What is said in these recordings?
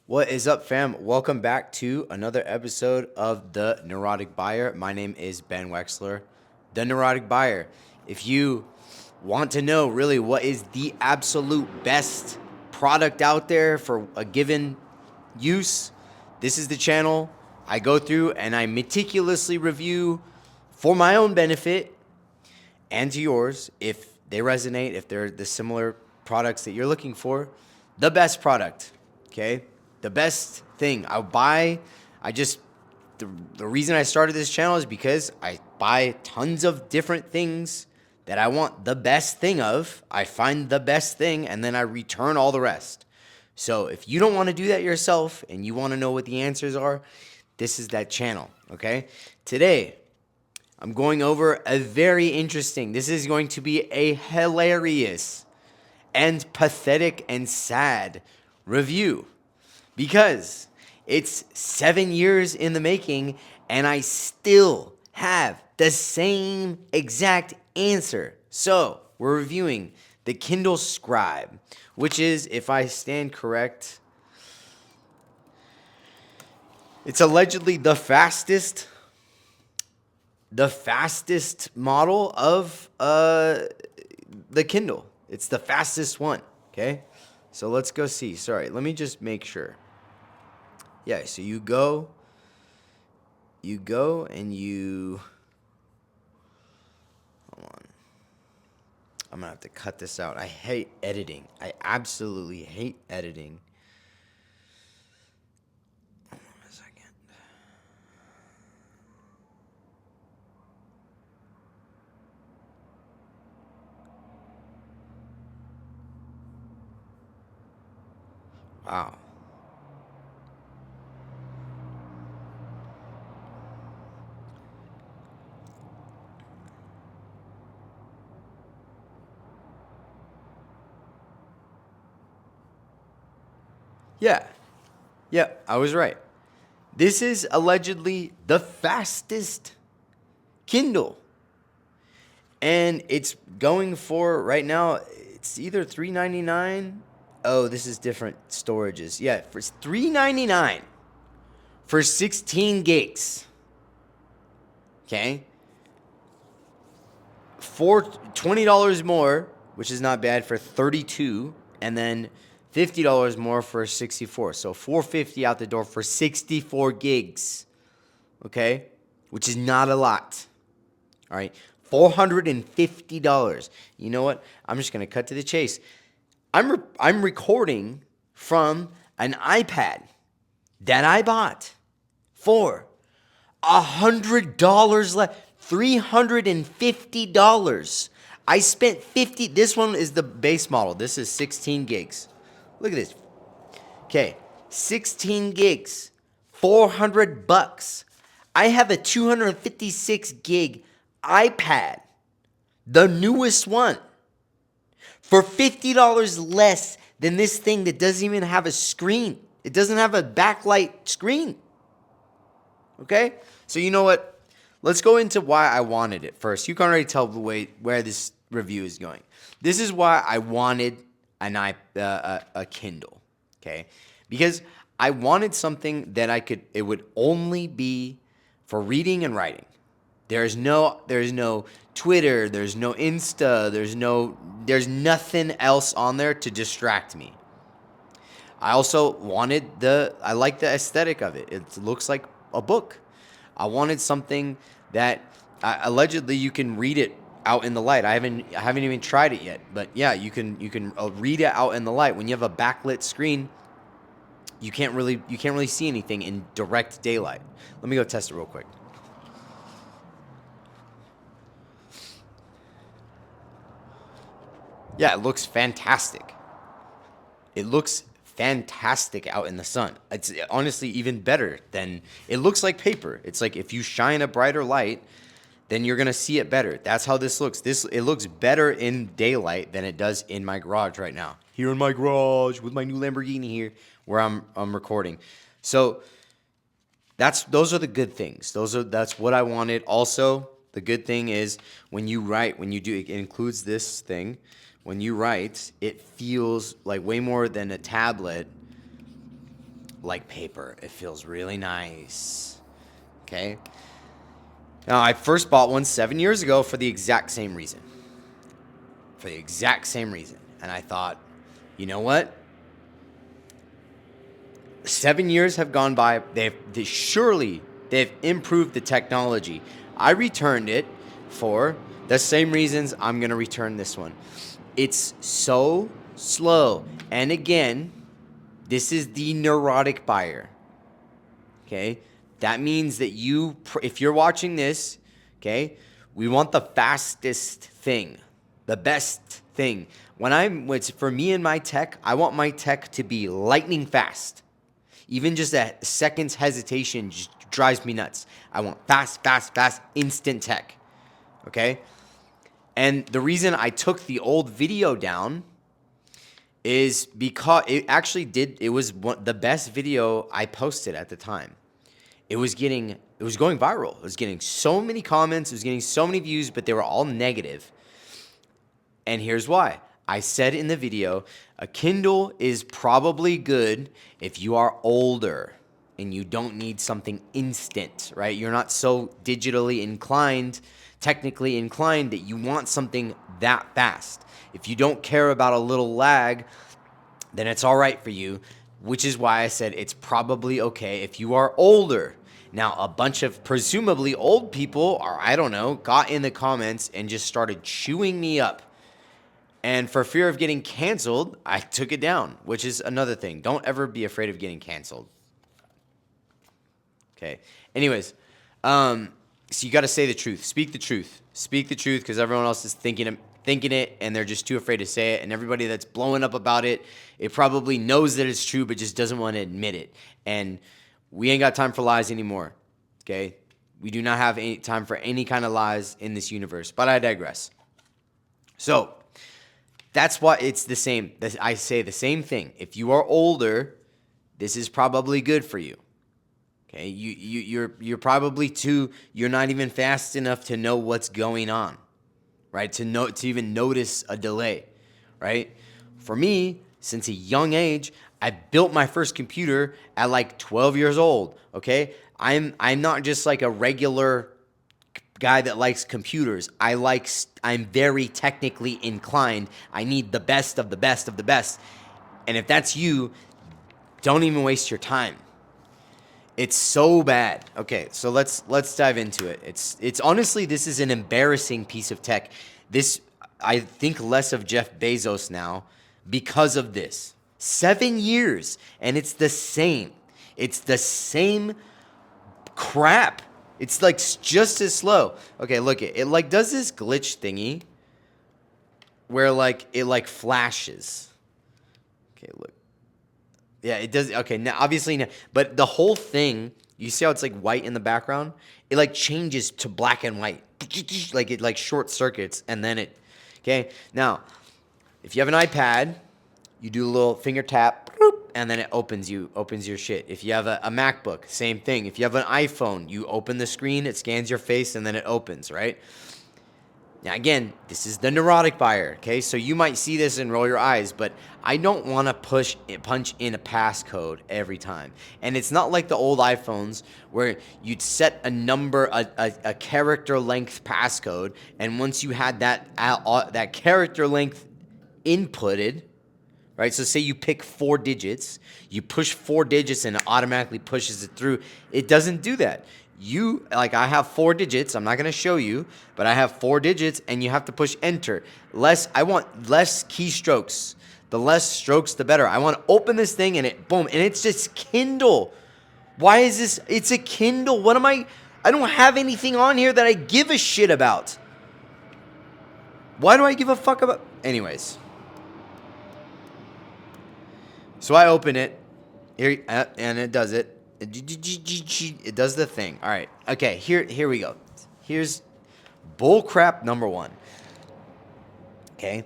What is up, fam? Welcome back to another episode of The Neurotic Buyer. My name is Ben Wexler, The Neurotic Buyer. If you want to know really what is the absolute best product out there for a given use, this is the channel I go through and I meticulously review for my own benefit and to yours if they resonate, if they're the similar products that you're looking for, the best product, okay? The best thing the reason I started this channel is because I buy tons of different things that I want the best thing of. I find the best thing and then I return all the rest. So if you don't want to do that yourself and you want to know what the answers are, this is that channel, okay? Today, I'm going over a very interesting, this is going to be a hilarious and pathetic and sad review because it's 7 years in the making and I still have the same exact answer. So we're reviewing the Kindle Scribe, which is, if I stand correct, it's allegedly the fastest model of the Kindle. It's the fastest one, okay? So let's go see. Sorry, let me just make sure. Yeah, so you go and you, hold on. I'm gonna have to cut this out. I hate editing. I absolutely hate editing. Hold on a second. Wow. Yeah, I was right. This is allegedly the fastest Kindle. And it's going for, right now, it's either $3.99. Oh, this is different storages. Yeah, for $3.99 for 16 gigs. Okay? For $20 more, which is not bad, for 32, and then $50 more for 64. So $450 out the door for 64 gigs. Okay? Which is not a lot. All right? $450. You know what? I'm just going to cut to the chase. I'm recording from an iPad that I bought for $100 less, $350. I spent $50. This one is the base model. This is 16 gigs. Look at this. Okay, 16 gigs, $400. I have a 256 gig iPad, the newest one, for $50 less than this thing that doesn't even have a screen. It doesn't have a backlight screen. Okay? So you know what? Let's go into why I wanted it first. You can already tell the way where this review is going. This is why I wanted a Kindle. Okay? Because I wanted something that it would only be for reading and writing. There's no Twitter, there's no Insta, there's nothing else on there to distract me. I also wanted I like the aesthetic of it. It looks like a book. I wanted something that allegedly you can read it out in the light. I haven't even tried it yet, but yeah, you can read it out in the light. When you have a backlit screen, you can't really see anything in direct daylight. Let me go test it real quick. Yeah, it looks fantastic. It looks fantastic out in the sun. It's honestly even better than, it looks like paper. It's like if you shine a brighter light, then you're going to see it better. That's how this looks. It looks better in daylight than it does in my garage right now. Here in my garage with my new Lamborghini here where I'm recording. So those are the good things. That's what I wanted. Also, the good thing is when you write, it includes this thing. When you write, it feels like way more than a tablet. like paper. It feels really nice. Okay. Now, I first bought one 7 years ago for the exact same reason. For the exact same reason. And I thought, you know what? 7 years have gone by. Surely they've improved the technology. I returned it for the same reasons I'm going to return this one. It's so slow. And again, this is the neurotic buyer. Okay? That means that if you're watching this, okay, we want the fastest thing, the best thing. For me and my tech, I want my tech to be lightning fast. Even just a second's hesitation just drives me nuts. I want fast, instant tech. Okay? And the reason I took the old video down is because it was the best video I posted at the time. It was going viral. It was getting so many comments, it was getting so many views, but they were all negative. And here's why. I said in the video, a Kindle is probably good if you are older and you don't need something instant, right? You're not so technically inclined that you want something that fast. If you don't care about a little lag, then it's all right for you, which is why I said it's probably okay if you are older. Now, a bunch of presumably old people, or I don't know, got in the comments and just started chewing me up. And for fear of getting canceled, I took it down, which is another thing. Don't ever be afraid of getting canceled. Okay. Anyways, so you got to say the truth. Speak the truth. Speak the truth, because everyone else is thinking it, and they're just too afraid to say it. And everybody that's blowing up about it, it probably knows that it's true, but just doesn't want to admit it. And we ain't got time for lies anymore. Okay. We do not have any time for any kind of lies in this universe. But I digress. So that's why it's the same. I say the same thing. If you are older, this is probably good for you. Okay, you're probably you're not even fast enough to know what's going on, right? To even notice a delay, right? For me, since a young age, I built my first computer at like 12 years old. Okay, I'm not just like a regular guy that likes computers. I'm very technically inclined. I need the best of the best of the best. And if that's you, don't even waste your time. It's so bad. Okay, so let's dive into it. It's honestly, this is an embarrassing piece of tech. I think less of Jeff Bezos now because of this. 7 years, and it's the same. It's the same crap. It's like just as slow. Okay, look, it like does this glitch thingy where like it like flashes. Okay, look. Yeah, it does. Okay, now obviously, but the whole thing, you see how it's like white in the background? It like changes to black and white. Like it like short circuits, and then it. Okay, now if you have an iPad, you do a little finger tap, and then it opens your shit. If you have a MacBook, same thing. If you have an iPhone, you open the screen, it scans your face, and then it opens, right? Now, again, this is the neurotic buyer, okay? So you might see this and roll your eyes, but I don't want to punch in a passcode every time. And it's not like the old iPhones where you'd set a number, a character length passcode, and once you had that character length inputted, right? So say you pick 4 digits, you push 4 digits and it automatically pushes it through. It doesn't do that. I have 4 digits. I'm not going to show you, but I have 4 digits and you have to push enter. I want less keystrokes. The less strokes, the better. I want to open this thing and boom. And it's just Kindle. Why is this? It's a Kindle. I don't have anything on here that I give a shit about. Why do I give a fuck about? Anyways. So I open it here, and it does it. It does the thing. All right. Okay, here we go. Here's bullcrap number 1. Okay.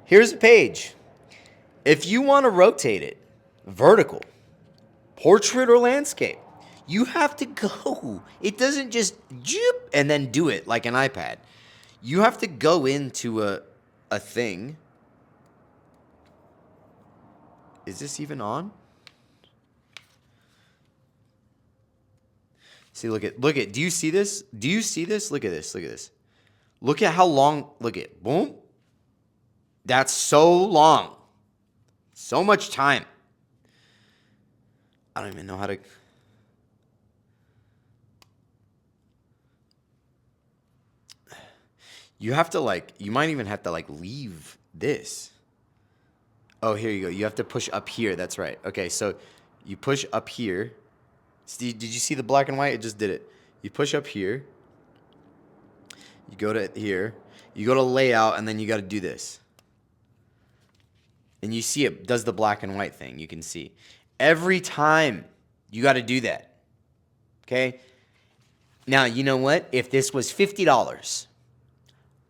Here's a page. If you want to rotate it, vertical, portrait or landscape, you have to go. It doesn't just and then do it like an iPad. You have to go into a thing. Is this even on? See, look at, do you see this? Do you see this? Look at this, look at this. Look at how long, look at, boom. That's so long. So much time. I don't even know how to. You have to like, you might even have to like leave this. Oh, here you go. You have to push up here. That's right. Okay, so you push up here. See, did you see the black and white? It just did it. You push up here. You go to here. You go to layout, and then you got to do this. And you see it does the black and white thing. You can see. Every time you got to do that. Okay? Now, you know what? If this was $50,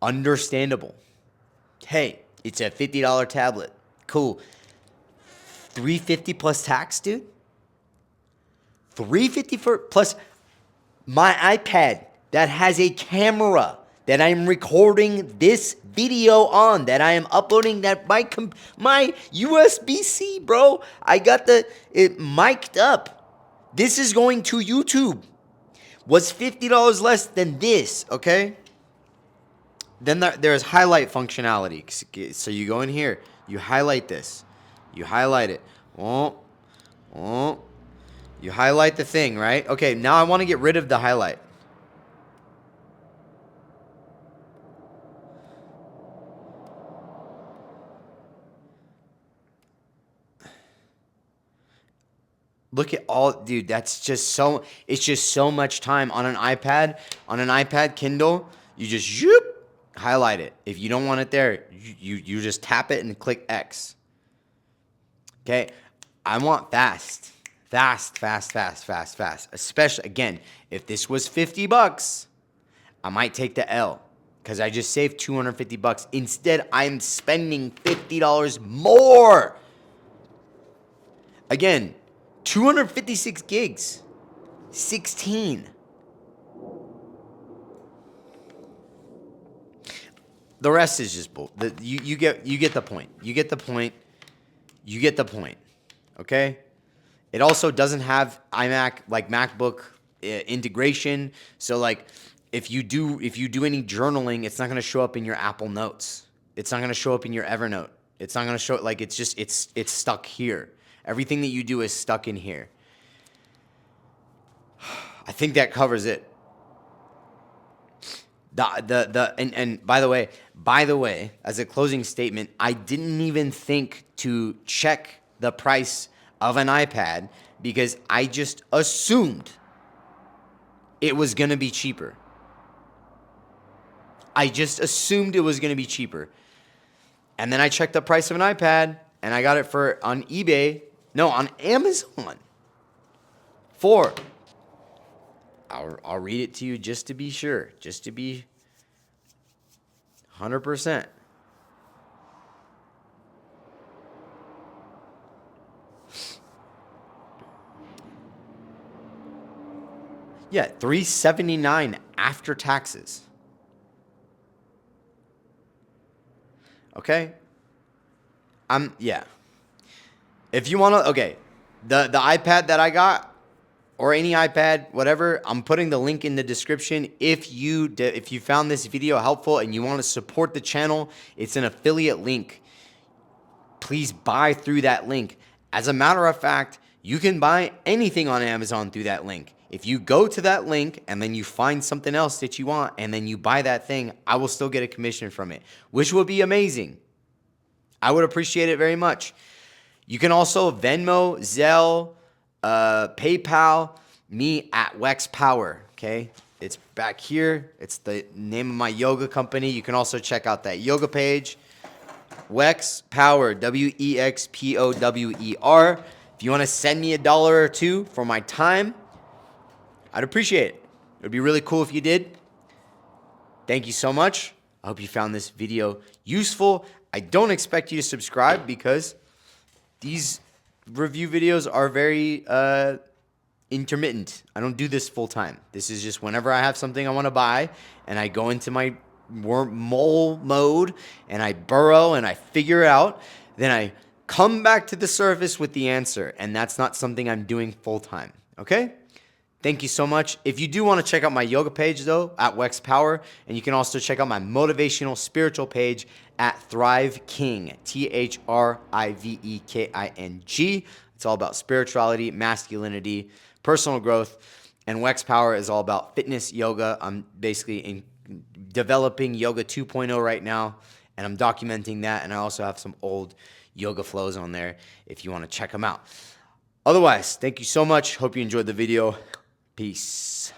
understandable. Hey, it's a $50 tablet. Cool. $350 plus tax, dude? $350 for plus my iPad that has a camera that I'm recording this video on, that I am uploading, that my USB-C, bro. I got it mic'd up. This is going to YouTube. Was $50 less than this, okay? Then there's highlight functionality. So you go in here, you highlight this. You highlight it. You highlight the thing, right? Okay, now I want to get rid of the highlight. Look at all, dude, that's just so, it's just so much time on an iPad. On an iPad Kindle, you just highlight it. If you don't want it there, you just tap it and click X. Okay, I want fast. Especially, again, if this was $50, I might take the L because I just saved $250. Instead, I'm spending $50 more. Again, 256 gigs, 16. The rest is just bull. You get the point. You get the point. You get the point. Okay? It also doesn't have iMac, like MacBook integration. So like if you do any journaling, it's not going to show up in your Apple Notes. It's not going to show up in your Evernote. It's not going to show, like, it's just it's stuck here. Everything that you do is stuck in here. I think that covers it. And by the way, as a closing statement, I didn't even think to check the price of an iPad because I just assumed it was going to be cheaper. I just assumed it was going to be cheaper. And then I checked the price of an iPad and I got it on Amazon for, I'll read it to you just to be sure, just to be 100%. Yeah, $379 after taxes. Okay? Yeah. If you want to, okay, the iPad that I got, or any iPad, whatever, I'm putting the link in the description. If you found this video helpful and you want to support the channel, it's an affiliate link. Please buy through that link. As a matter of fact, you can buy anything on Amazon through that link. If you go to that link and then you find something else that you want and then you buy that thing, I will still get a commission from it, which would be amazing. I would appreciate it very much. You can also Venmo, Zelle, PayPal, me at WexPower, okay? It's back here. It's the name of my yoga company. You can also check out that yoga page. WexPower, WexPower. If you want to send me $1 or $2 for my time, I'd appreciate it. It would be really cool if you did. Thank you so much. I hope you found this video useful. I don't expect you to subscribe because these review videos are very intermittent. I don't do this full time. This is just whenever I have something I want to buy and I go into my mole mode and I burrow and I figure it out, then I come back to the surface with the answer, and that's not something I'm doing full time. Okay? Thank you so much. If you do want to check out my yoga page, though, at WexPower, and you can also check out my motivational spiritual page at Thrive King, ThriveKing. It's all about spirituality, masculinity, personal growth, and WexPower is all about fitness, yoga. I'm basically developing Yoga 2.0 right now, and I'm documenting that, and I also have some old yoga flows on there if you want to check them out. Otherwise, thank you so much. Hope you enjoyed the video. Peace.